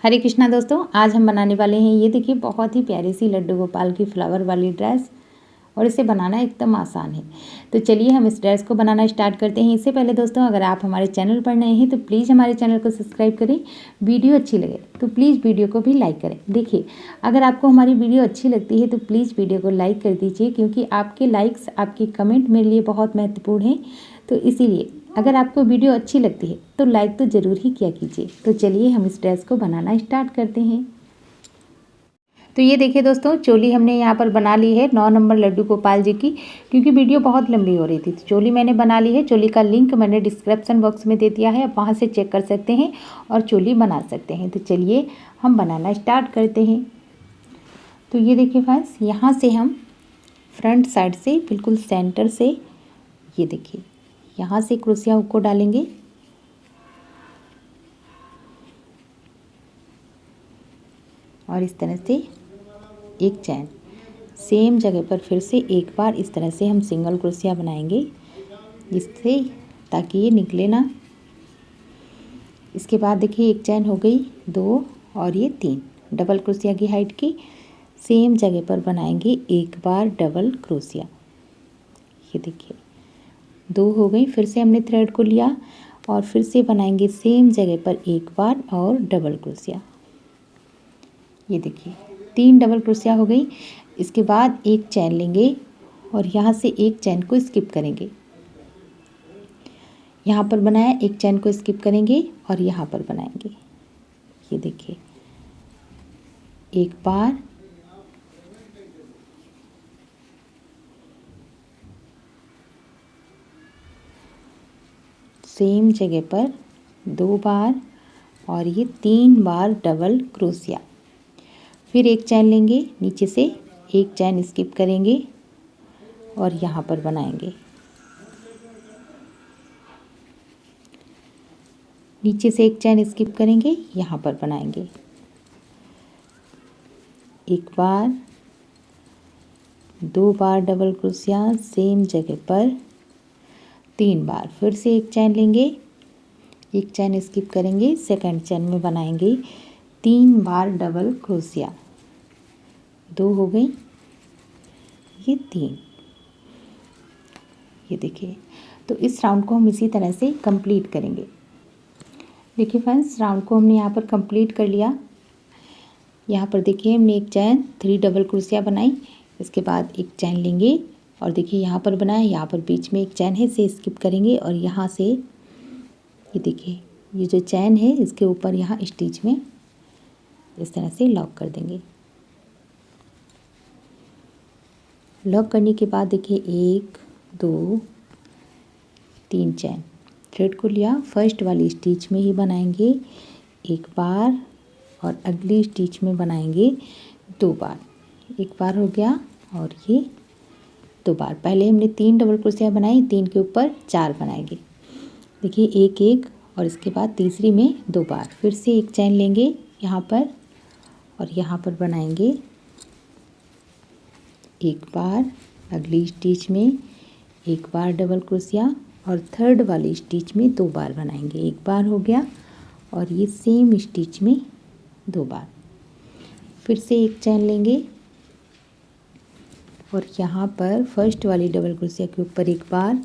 हरे कृष्णा दोस्तों, आज हम बनाने वाले हैं ये देखिए बहुत ही प्यारी सी लड्डू गोपाल की फ्लावर वाली ड्रेस। और इसे बनाना एकदम आसान है। तो चलिए हम इस ड्रेस को बनाना स्टार्ट करते हैं। इससे पहले दोस्तों, अगर आप हमारे चैनल पर नए हैं तो प्लीज़ हमारे चैनल को सब्सक्राइब करें। वीडियो अच्छी लगे तो प्लीज़ वीडियो को भी लाइक करें। देखिए, अगर आपको हमारी वीडियो अच्छी लगती है तो प्लीज़ वीडियो को लाइक कर दीजिए, क्योंकि आपके लाइक्स, आपके कमेंट मेरे लिए बहुत महत्वपूर्ण हैं। तो इसीलिए अगर आपको वीडियो अच्छी लगती है तो लाइक तो ज़रूर ही किया कीजिए। तो चलिए हम इस ड्रेस को बनाना स्टार्ट करते हैं। तो ये देखिए दोस्तों, चोली हमने यहाँ पर बना ली है 9 नंबर लड्डू गोपाल जी की, क्योंकि वीडियो बहुत लंबी हो रही थी। तो चोली मैंने बना ली है। चोली का लिंक मैंने डिस्क्रिप्शन बॉक्स में दे दिया है, आप वहाँ से चेक कर सकते हैं और चोली बना सकते हैं। तो चलिए हम बनाना स्टार्ट करते हैं। तो ये देखिए फ्रेंड्स, यहाँ से हम फ्रंट साइड से बिल्कुल सेंटर से, ये देखिए यहाँ से क्रोशिया हुक को डालेंगे और इस तरह से एक चैन सेम जगह पर फिर से एक बार इस तरह से हम सिंगल क्रोशिया बनाएंगे, जिससे ताकि ये निकले ना। इसके बाद देखिए एक चैन हो गई, 2 और ये 3 डबल क्रोशिया की हाइट की सेम जगह पर बनाएंगे एक बार डबल क्रोशिया। ये देखिए 2 हो गई। फिर से हमने थ्रेड को लिया और फिर से बनाएंगे सेम जगह पर एक बार और डबल क्रोशिया। ये देखिए 3 डबल क्रोशिया हो गई। इसके बाद एक चैन लेंगे और यहाँ से एक चैन को स्किप करेंगे। यहाँ पर बनाया, एक चैन को स्किप करेंगे और यहाँ पर बनाएंगे। ये देखिए एक बार, सेम जगह पर 2 बार और ये 3 बार डबल क्रोशिया। फिर एक चैन लेंगे, नीचे से एक चैन स्किप करेंगे और यहाँ पर बनाएंगे। नीचे से एक चैन स्किप करेंगे, यहाँ पर बनाएंगे। एक बार, 2 बार डबल क्रोशिया सेम जगह पर, 3 बार। फिर से एक चैन लेंगे, एक चैन स्किप करेंगे, सेकंड चैन में बनाएंगे 3 बार डबल क्रोशिया। 2 हो गई, ये 3। ये देखिए, तो इस राउंड को हम इसी तरह से कंप्लीट करेंगे। देखिए फ्रेंड्स, राउंड को हमने यहाँ पर कंप्लीट कर लिया। यहाँ पर देखिए हमने एक चैन 3 डबल क्रोशिया बनाई। इसके बाद एक चैन लेंगे और देखिए यहाँ पर बनाया, यहाँ पर बीच में एक चैन है, इसे स्किप करेंगे और यहाँ से ये देखिए ये जो चैन है इसके ऊपर यहाँ स्टिच में इस तरह से लॉक कर देंगे। लॉक करने के बाद देखिए 1 2 3 चैन, थ्रेड को लिया, फर्स्ट वाली स्टिच में ही बनाएंगे एक बार और अगली स्टिच में बनाएंगे 2 बार। एक बार हो गया और ये 2 बार। पहले हमने 3 डबल क्रोशिया बनाई, 3 के ऊपर 4 बनाएंगे। देखिए 1 1 और इसके बाद तीसरी में 2 बार। फिर से एक चैन लेंगे यहाँ पर और यहाँ पर बनाएंगे एक बार, अगली स्टिच में एक बार डबल क्रोशिया और थर्ड वाली स्टिच में 2 बार बनाएंगे। एक बार हो गया और ये सेम स्टिच में 2 बार। फिर से एक चैन लेंगे और यहाँ पर फर्स्ट वाली डबल क्रोशिया के ऊपर एक बार,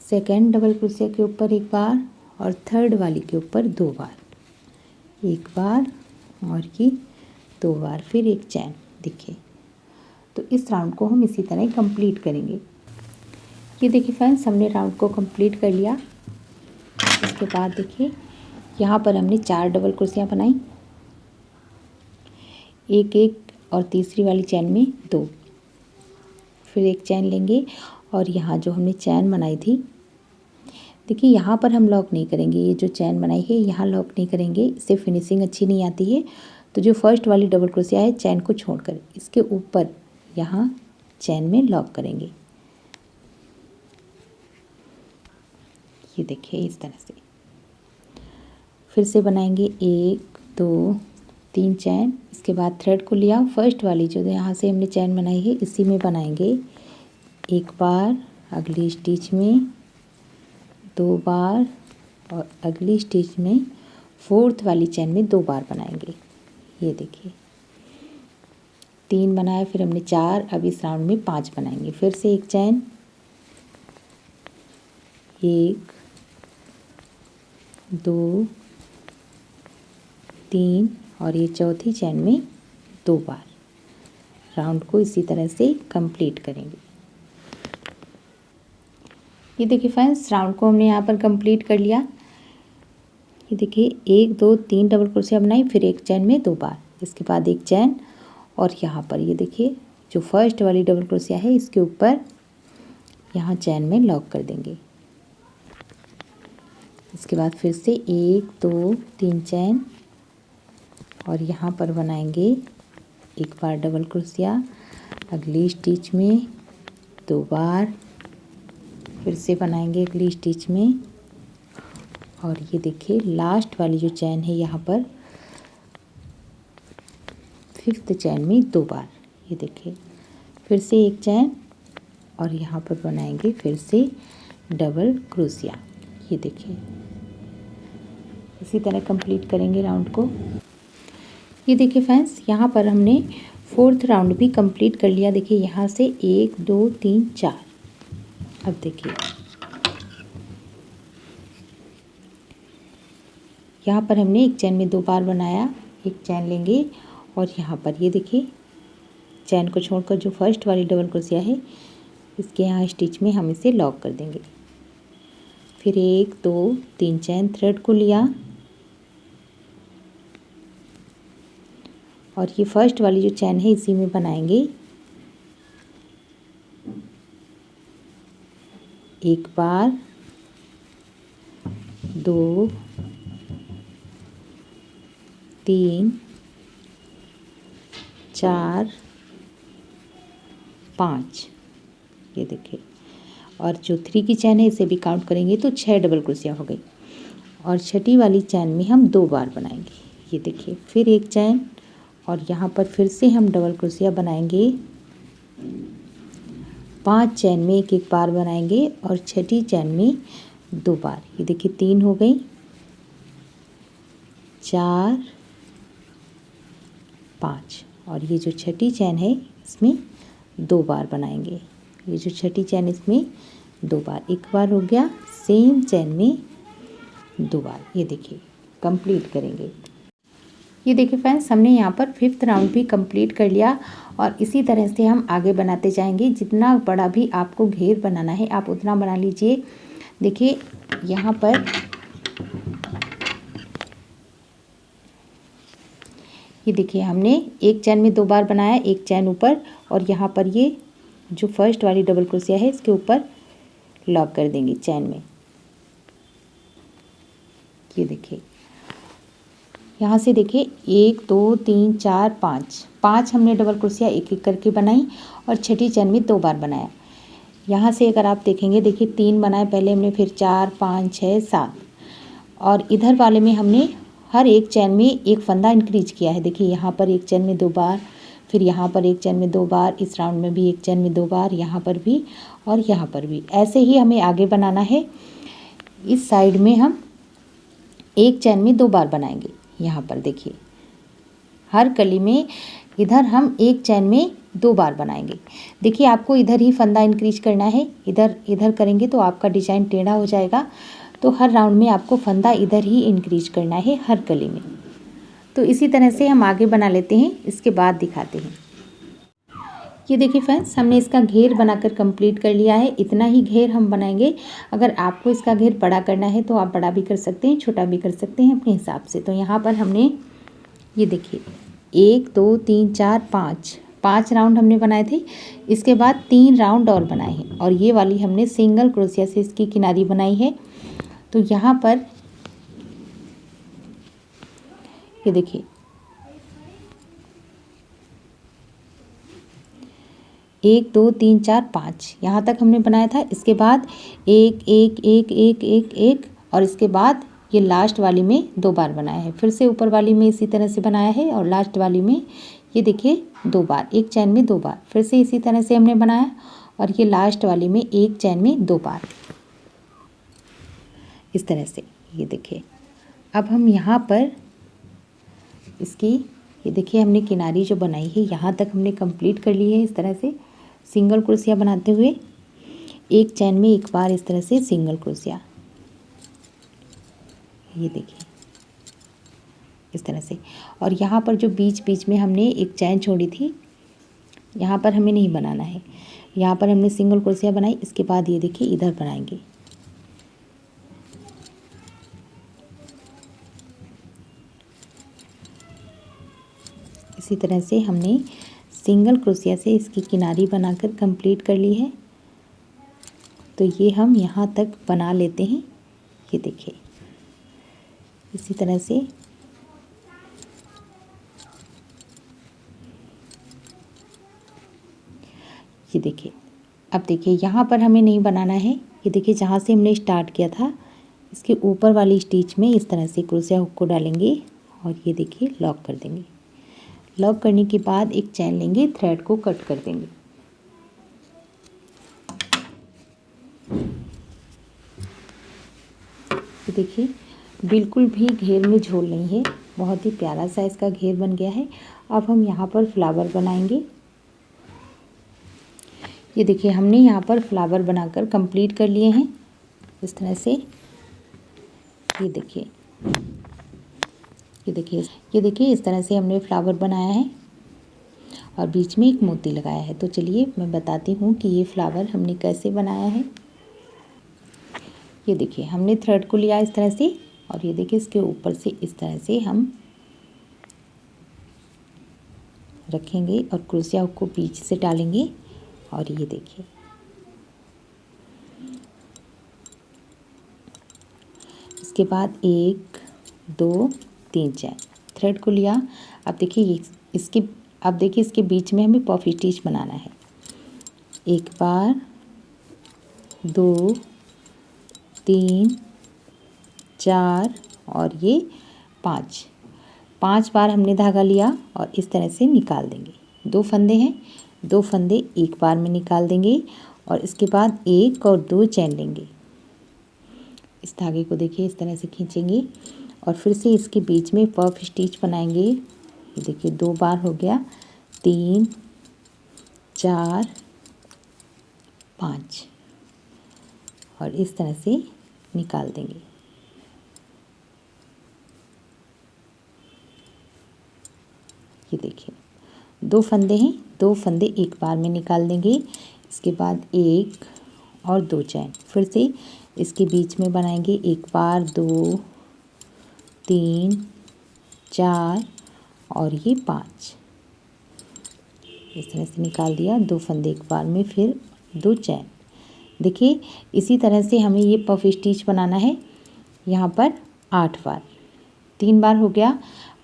सेकंड डबल क्रोशिया के ऊपर एक बार और थर्ड वाली के ऊपर 2 बार। एक बार और ये 2 बार, फिर एक चैन। देखिए, तो इस राउंड को हम इसी तरह कंप्लीट करेंगे। ये देखिए फ्रेंड्स, हमने राउंड को कंप्लीट कर लिया। इसके बाद देखिए यहाँ पर हमने 4 डबल क्रोशिया बनाई, एक एक और तीसरी वाली चैन में 2। फिर एक चैन लेंगे और यहाँ जो हमने चैन बनाई थी, देखिए यहाँ पर हम लॉक नहीं करेंगे। ये जो चैन बनाई है यहाँ लॉक नहीं करेंगे, इससे फिनिशिंग अच्छी नहीं आती है। तो जो फर्स्ट वाली डबल क्रोशिया है, चैन को छोड़कर इसके ऊपर यहाँ चैन में लॉक करेंगे। ये देखिए इस तरह से। फिर से बनाएंगे 1 2 3 चैन। इसके बाद थ्रेड को लिया, फर्स्ट वाली जो यहाँ से हमने चैन बनाई है इसी में बनाएंगे एक बार, अगली स्टिच में 2 बार और अगली स्टिच में फोर्थ वाली चैन में 2 बार बनाएंगे। ये देखिए 3 बनाए, फिर हमने 4, अब इस राउंड में 5 बनाएंगे। फिर से एक चैन, 1 2 3 और ये चौथी चैन में 2 बार। राउंड को इसी तरह से कंप्लीट करेंगे। ये देखिए फ्रेंड्स, राउंड को हमने यहाँ पर कंप्लीट कर लिया। ये देखिए 1 2 3 डबल क्रोशिया बनाई, फिर एक चैन में 2 बार, इसके बाद एक चैन, और यहाँ पर ये देखिए जो फर्स्ट वाली डबल क्रोशिया है इसके ऊपर यहाँ चैन में लॉक कर देंगे। इसके बाद फिर से 1 2 3 चैन और यहाँ पर बनाएंगे एक बार डबल क्रोशिया, अगली स्टिच में 2 बार, फिर से बनाएंगे अगली स्टिच में, और ये देखिए लास्ट वाली जो चैन है यहाँ पर 5th चैन में 2 बार। ये देखिए फिर से एक चैन और यहाँ पर बनाएंगे फिर से डबल क्रोशिया। ये देखिए इसी तरह कंप्लीट करेंगे राउंड को। ये देखिए फ्रेंड्स, यहाँ पर हमने 4th राउंड भी कंप्लीट कर लिया। देखिए यहाँ से 1 2 3 4। अब देखिए यहाँ पर हमने एक चैन में 2 बार बनाया, एक चैन लेंगे और यहाँ पर ये देखिए चैन को छोड़कर जो फर्स्ट वाली डबल क्रोशिया है इसके यहाँ स्टिच में हम इसे लॉक कर देंगे। फिर 1 2 3 चैन, थ्रेड को लिया और ये फर्स्ट वाली जो चैन है इसी में बनाएंगे एक बार, 2 3 4 5। ये देखिए, और जो 3 की चैन है इसे भी काउंट करेंगे तो 6 डबल क्रोशिया हो गई, और छठी वाली चैन में हम 2 बार बनाएंगे। ये देखिए फिर एक चैन और यहाँ पर फिर से हम डबल क्रोशिया बनाएंगे, 5 चैन में एक एक बार बनाएंगे और छठी चैन में 2 बार। ये देखिए 3 हो गई, 4 5, और ये जो छठी चैन है इसमें 2 बार बनाएंगे। ये जो छठी चैन इसमें 2 बार, एक बार हो गया, सेम चैन में 2 बार। ये देखिए कंप्लीट करेंगे। ये देखिए फ्रेंड्स, हमने यहाँ पर 5th राउंड भी कंप्लीट कर लिया और इसी तरह से हम आगे बनाते जाएंगे। जितना बड़ा भी आपको घेर बनाना है आप उतना बना लीजिए। देखिए यहाँ पर ये देखिए हमने एक चैन में 2 बार बनाया, एक चैन ऊपर, और यहाँ पर ये जो फर्स्ट वाली डबल क्रोशिया है इसके ऊपर लॉक कर देंगे चैन में। ये देखिए यहाँ से देखिए 1 2 3 4 5 हमने डबल क्रोशिया एक एक करके बनाई और छठी चैन में 2 बार बनाया। यहाँ से अगर आप देखेंगे, देखिए 3 बनाए पहले हमने, फिर 4 5 6 7, और इधर वाले में हमने हर एक चैन में एक फंदा इंक्रीज किया है। देखिए यहाँ पर एक चैन में 2 बार, फिर यहाँ पर एक चैन में 2 बार, इस राउंड में भी एक चैन में 2 बार, यहाँ पर भी और यहाँ पर भी। ऐसे ही हमें आगे बनाना है। इस साइड में हम एक चैन में 2 बार बनाएंगे। यहाँ पर देखिए हर कली में इधर हम एक चैन में 2 बार बनाएंगे। देखिए आपको इधर ही फंदा इंक्रीज करना है, इधर करेंगे तो आपका डिजाइन टेढ़ा हो जाएगा। तो हर राउंड में आपको फंदा इधर ही इंक्रीज करना है हर कली में। तो इसी तरह से हम आगे बना लेते हैं, इसके बाद दिखाते हैं। ये देखिए फ्रेंड्स, हमने इसका घेर बनाकर कंप्लीट कर लिया है। इतना ही घेर हम बनाएंगे। अगर आपको इसका घेर बड़ा करना है तो आप बड़ा भी कर सकते हैं, छोटा भी कर सकते हैं अपने हिसाब से। तो यहाँ पर हमने ये देखिए 1 2 3 4 5 राउंड हमने बनाए थे। इसके बाद 3 राउंड और बनाए हैं, और ये वाली हमने सिंगल क्रोशिया से इसकी किनारी बनाई है। तो यहाँ पर ये देखिए 1 2 3 4 5 यहाँ तक हमने बनाया था। इसके बाद 1 1 1 1 1 1, और इसके बाद ये लास्ट वाली में 2 बार बनाया है। फिर से ऊपर वाली में इसी तरह से बनाया है, और लास्ट वाली में ये देखिए 2 बार, एक चैन में 2 बार, फिर से इसी तरह से हमने बनाया, और ये लास्ट वाली में एक चैन में 2 बार, इस तरह से। ये देखिए अब हम यहाँ पर इसकी ये देखिए हमने किनारी जो बनाई है यहाँ तक हमने कंप्लीट कर ली है। इस तरह से सिंगल क्रोशिया बनाते हुए एक चैन में एक बार इस तरह से सिंगल क्रोशिया, ये देखिए इस तरह से। और यहाँ पर जो बीच बीच में हमने एक चैन छोड़ी थी, यहाँ पर हमें नहीं बनाना है। यहाँ पर हमने सिंगल क्रोशिया बनाई, इसके बाद ये देखिए इधर बनाएंगे। इसी तरह से हमने सिंगल क्रोशिया से इसकी किनारी बनाकर कंप्लीट कर ली है। तो ये हम यहाँ तक बना लेते हैं। ये देखिए इसी तरह से ये देखिए। अब देखिए यहाँ पर हमें नहीं बनाना है। ये देखिए जहाँ से हमने स्टार्ट किया था इसके ऊपर वाली स्टिच में इस तरह से क्रोशिया हुक को डालेंगे और ये देखिए लॉक कर देंगे। लॉक करने के बाद एक चैन लेंगे, थ्रेड को कट कर देंगे। ये देखिए बिल्कुल भी घेर में झोल नहीं है, बहुत ही प्यारा सा इसका घेर बन गया है। अब हम यहाँ पर फ्लावर बनाएंगे। ये देखिए हमने यहाँ पर फ्लावर बनाकर कंप्लीट कर लिए हैं इस तरह से। ये देखिए इस तरह से हमने फ्लावर बनाया है और बीच में एक मोती लगाया है। तो चलिए मैं बताती हूँ कि ये फ्लावर हमने कैसे बनाया है। ये देखिए हमने थ्रेड को लिया इस तरह से और ये देखिए इसके ऊपर से इस तरह से हम रखेंगे और क्रोशिया को बीच से डालेंगे और ये देखिए इसके बाद 1 2 3 चैन थ्रेड को लिया। अब देखिए इसके बीच में हमें पफ स्टिच बनाना है। एक बार 2 3 4 और ये 5 बार हमने धागा लिया और इस तरह से निकाल देंगे। 2 फंदे हैं, 2 फंदे एक बार में निकाल देंगे और इसके बाद 1 और 2 चैन लेंगे। इस धागे को देखिए इस तरह से खींचेंगे और फिर से इसके बीच में पफ स्टिच बनाएंगे। ये देखिए 2 बार हो गया, 3 4 5 और इस तरह से निकाल देंगे। ये देखिए 2 फंदे हैं, 2 फंदे एक बार में निकाल देंगे। इसके बाद 1 और 2 चैन फिर से इसके बीच में बनाएंगे। एक बार 2 3 4 और ये 5 इस तरह से निकाल दिया। 2 फंदे एक बार में, फिर 2 चैन। देखिए इसी तरह से हमें ये पफ स्टिच बनाना है। यहाँ पर 8 बार, 3 बार हो गया,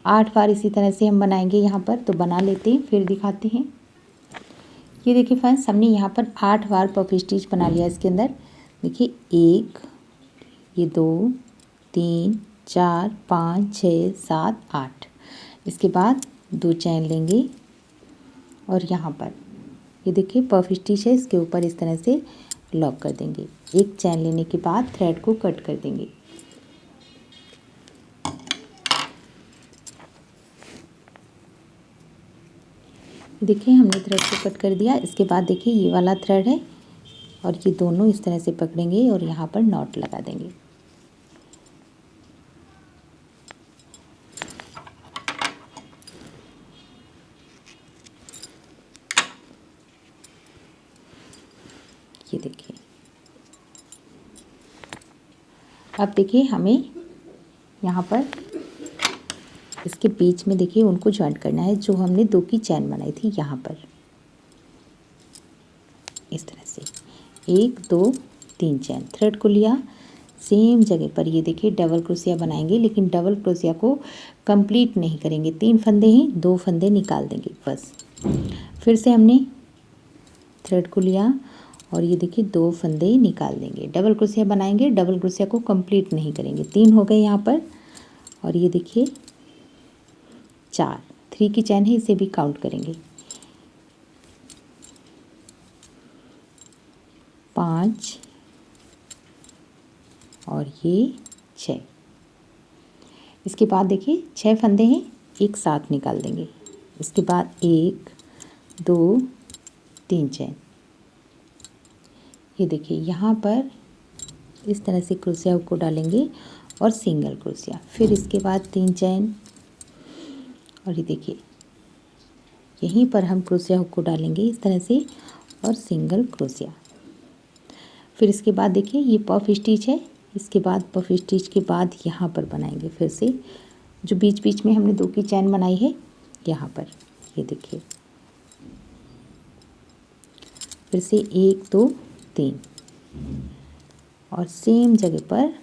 8 बार इसी तरह से हम बनाएंगे यहाँ पर। तो बना लेते हैं फिर दिखाते हैं। ये देखिए फ्रेंड्स हमने यहाँ पर 8 बार पफ स्टिच बना लिया इसके अंदर। देखिए 1 ये 2 3 4 5 6 7 8 इसके बाद 2 चैन लेंगे और यहाँ पर ये देखिए पफ स्टिच है, इसके ऊपर इस तरह से लॉक कर देंगे। एक चैन लेने के बाद थ्रेड को कट कर देंगे। देखिए हमने थ्रेड को कट कर दिया। इसके बाद देखिए ये वाला थ्रेड है और ये दोनों इस तरह से पकड़ेंगे और यहाँ पर नॉट लगा देंगे। ये देखिए अब देखिए हमें यहाँ पर इसके बीच में देखिए उनको जॉइंट करना है जो हमने 2 की चैन बनाई थी। यहाँ पर इस तरह से 1 2 3 चैन थ्रेड को लिया, सेम जगह पर ये देखिए डबल क्रोशिया बनाएंगे, लेकिन डबल क्रोशिया को कंप्लीट नहीं करेंगे। 3 फंदे हैं, 2 फंदे निकाल देंगे बस। फिर से हमने थ्रेड को लिया और ये देखिए 2 फंदे निकाल देंगे। डबल क्रोशिया बनाएंगे, डबल क्रोशिया को कंप्लीट नहीं करेंगे। 3 हो गए यहाँ पर और ये देखिए 4 3 की चैन है, इसे भी काउंट करेंगे। 5 और ये 6। इसके बाद देखिए 6 फंदे हैं, एक साथ निकाल देंगे। इसके बाद 1 2 3 चैन। ये देखिए यहाँ पर इस तरह से क्रोशिया हुक को डालेंगे और सिंगल क्रोशिया, फिर इसके बाद 3 चैन और ये देखिए यहीं पर हम क्रोशिया हुक को डालेंगे इस तरह से और सिंगल क्रोशिया। फिर इसके बाद देखिए ये पफ स्टिच है, इसके बाद पफ स्टिच के बाद यहाँ पर बनाएंगे फिर से जो बीच बीच में हमने 2 की चैन बनाई है यहाँ पर। ये देखिए फिर से 1 2 3 और सेम जगह पर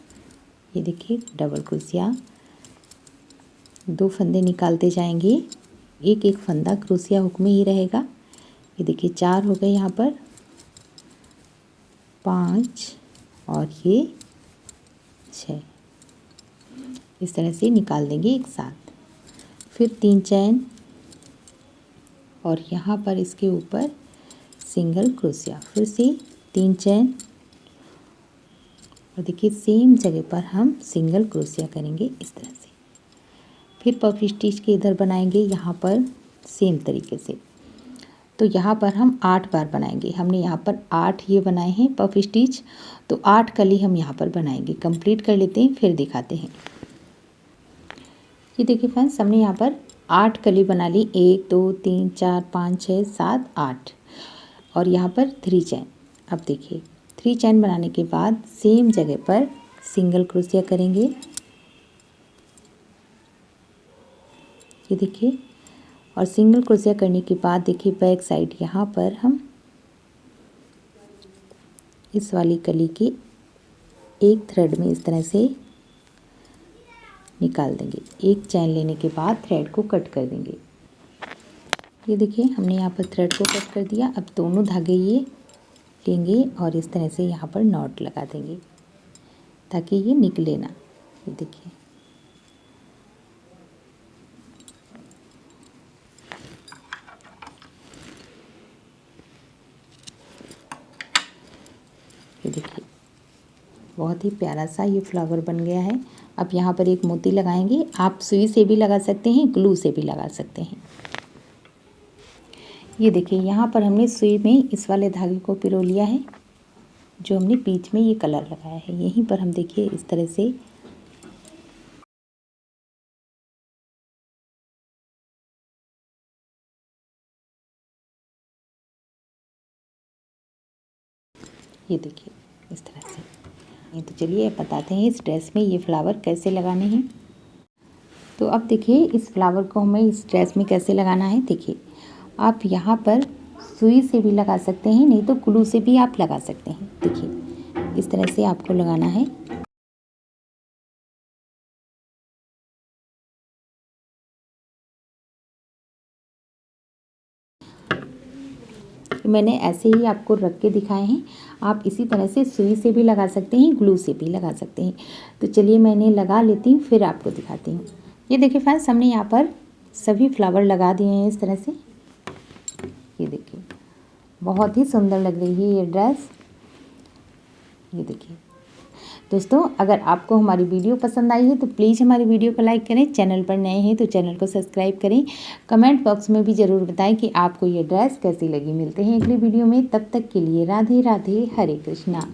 ये देखिए डबल क्रोशिया, 2 फंदे निकालते जाएंगे, एक एक फंदा क्रोशिया हुक में ही रहेगा। ये देखिए 4 हो गए यहाँ पर, 5 और ये 6, इस तरह से निकाल देंगे एक साथ। फिर 3 चैन और यहाँ पर इसके ऊपर सिंगल क्रोशिया, फिर से 3 चैन और देखिए सेम जगह पर हम सिंगल क्रोशिया करेंगे इस तरह से। फिर पफ स्टिच के इधर बनाएंगे यहाँ पर सेम तरीके से। तो यहाँ पर हम 8 बार बनाएंगे, हमने यहाँ पर 8 ये बनाए हैं पफ स्टिच, तो 8 कली हम यहाँ पर बनाएंगे। कंप्लीट कर लेते हैं फिर दिखाते हैं। ये देखिए फ्रेंड्स हमने यहाँ पर 8 कली बना ली, 1 2 3 4 5 6 7 8 और यहाँ पर 3 चैन। अब देखिए 3 चैन बनाने के बाद सेम जगह पर सिंगल क्रोशिया करेंगे। ये देखिए और सिंगल क्रोशिया करने के बाद देखिए बैक साइड यहाँ पर हम इस वाली कली के एक थ्रेड में इस तरह से निकाल देंगे। एक चैन लेने के बाद थ्रेड को कट कर देंगे। ये देखिए हमने यहाँ पर थ्रेड को कट कर दिया। अब दोनों धागे ये लेंगे और इस तरह से यहाँ पर नॉट लगा देंगे ताकि ये निकले ना। ये देखिए बहुत ही प्यारा सा ये फ्लावर बन गया है। अब यहाँ पर एक मोती लगाएंगे, आप सुई से भी लगा सकते हैं, ग्लू से भी लगा सकते हैं। ये देखिए यहाँ पर हमने सुई में इस वाले धागे को पिरो लिया है, जो हमने बीच में ये कलर लगाया है। यहीं पर हम देखिए इस तरह से ये देखिए इस तरह से। तो चलिए अब बताते हैं इस ड्रेस में ये फ्लावर कैसे लगाने हैं। तो अब देखिए इस फ्लावर को हमें इस ड्रेस में कैसे लगाना है। देखिए आप यहाँ पर सुई से भी लगा सकते हैं, नहीं तो ग्लू से भी आप लगा सकते हैं। देखिए इस तरह से आपको लगाना है। मैंने ऐसे ही आपको रख के दिखाए हैं, आप इसी तरह से सुई से भी लगा सकते हैं, ग्लू से भी लगा सकते हैं। तो चलिए मैं इन्हें लगा लेती हूँ फिर आपको दिखाती हूँ। ये देखिए फ्रेंड्स हमने यहाँ पर सभी फ्लावर लगा दिए हैं इस तरह से। ये देखिए बहुत ही सुंदर लग रही है ये ड्रेस। ये देखिए दोस्तों, अगर आपको हमारी वीडियो पसंद आई है तो प्लीज़ हमारी वीडियो को लाइक करें। चैनल पर नए हैं तो चैनल को सब्सक्राइब करें। कमेंट बॉक्स में भी ज़रूर बताएं कि आपको ये ड्रेस कैसी लगी। मिलते हैं अगली वीडियो में, तब तक के लिए राधे राधे, हरे कृष्णा।